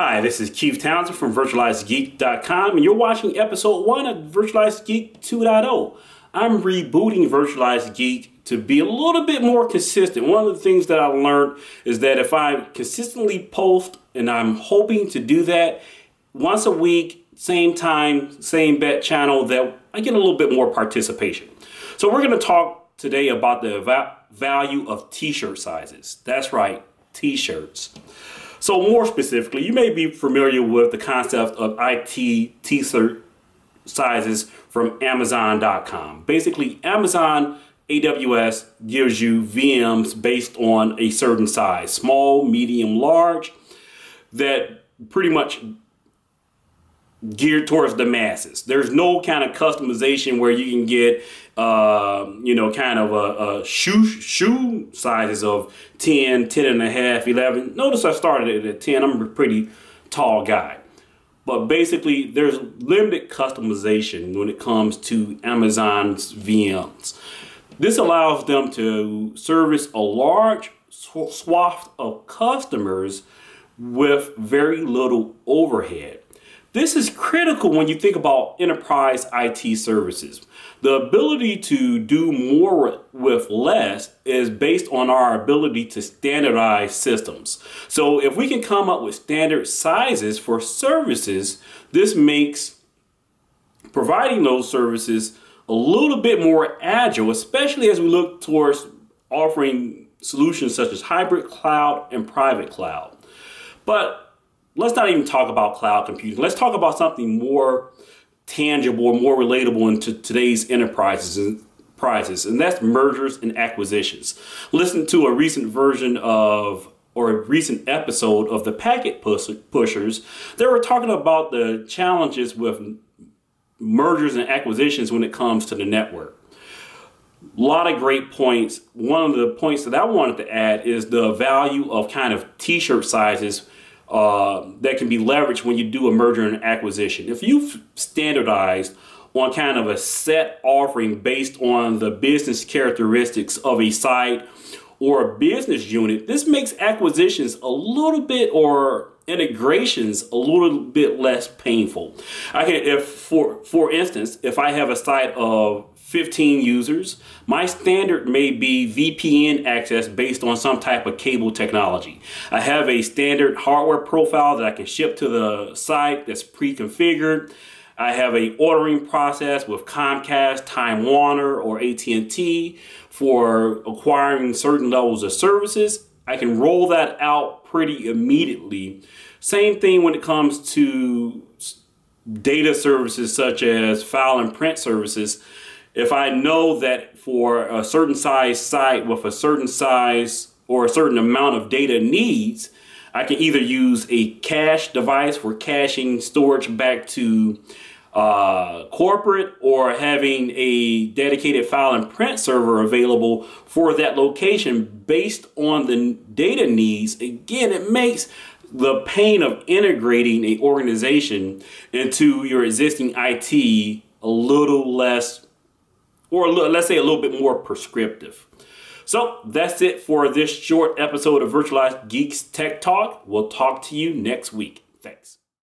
Hi, this is Keith Townsend from VirtualizedGeek.com, and you're watching episode 1 of Virtualized Geek 2.0. I'm rebooting Virtualized Geek to be a little bit more consistent. One of the things that I learned is that if I consistently post, and I'm hoping to do that once a week, same time, same bet channel, that I get a little bit more participation. So we're going to talk today about the value of t-shirt sizes. That's right, t-shirts. So more specifically, you may be familiar with the concept of IT t-shirt sizes from Amazon.com. Basically, Amazon AWS gives you VMs based on a certain size, small, medium, large, that pretty much geared towards the masses. There's no kind of customization where you can get, kind of a shoe sizes of 10, 10 and a half, 11. Notice I started at 10. I'm a pretty tall guy. But basically, there's limited customization when it comes to Amazon's VMs. This allows them to service a large swath of customers with very little overhead. This is critical when you think about enterprise IT services. The ability to do more with less is based on our ability to standardize systems. So if we can come up with standard sizes for services, this makes providing those services a little bit more agile, especially as we look towards offering solutions such as hybrid cloud and private cloud. But let's not even talk about cloud computing. Let's talk about something more tangible or more relatable into today's enterprises, and that's mergers and acquisitions. Listen to a recent version of, or a recent episode of the Packet Pushers. They were talking about the challenges with mergers and acquisitions when it comes to the network. A lot of great points. One of the points that I wanted to add is the value of kind of t-shirt sizes that can be leveraged when you do a merger and acquisition. If you've standardized on kind of a set offering based on the business characteristics of a site or a business unit, this makes acquisitions a little bit, or integrations a little bit less painful. For instance, if I have a site of 15 users, my standard may be VPN access based on some type of cable technology. I have a standard hardware profile that I can ship to the site that's pre-configured. I have a ordering process with Comcast, Time Warner, or AT&T for acquiring certain levels of services. I can roll that out pretty immediately. Same thing when it comes to data services such as file and print services. If I know that for a certain size site with a certain size or a certain amount of data needs, I can either use a cache device for caching storage back to corporate, or having a dedicated file and print server available for that location based on the data needs. Again, it makes the pain of integrating an organization into your existing IT a little less, or let's say a little bit more prescriptive. So that's it for this short episode of Virtualized Geeks Tech Talk. We'll talk to you next week. Thanks.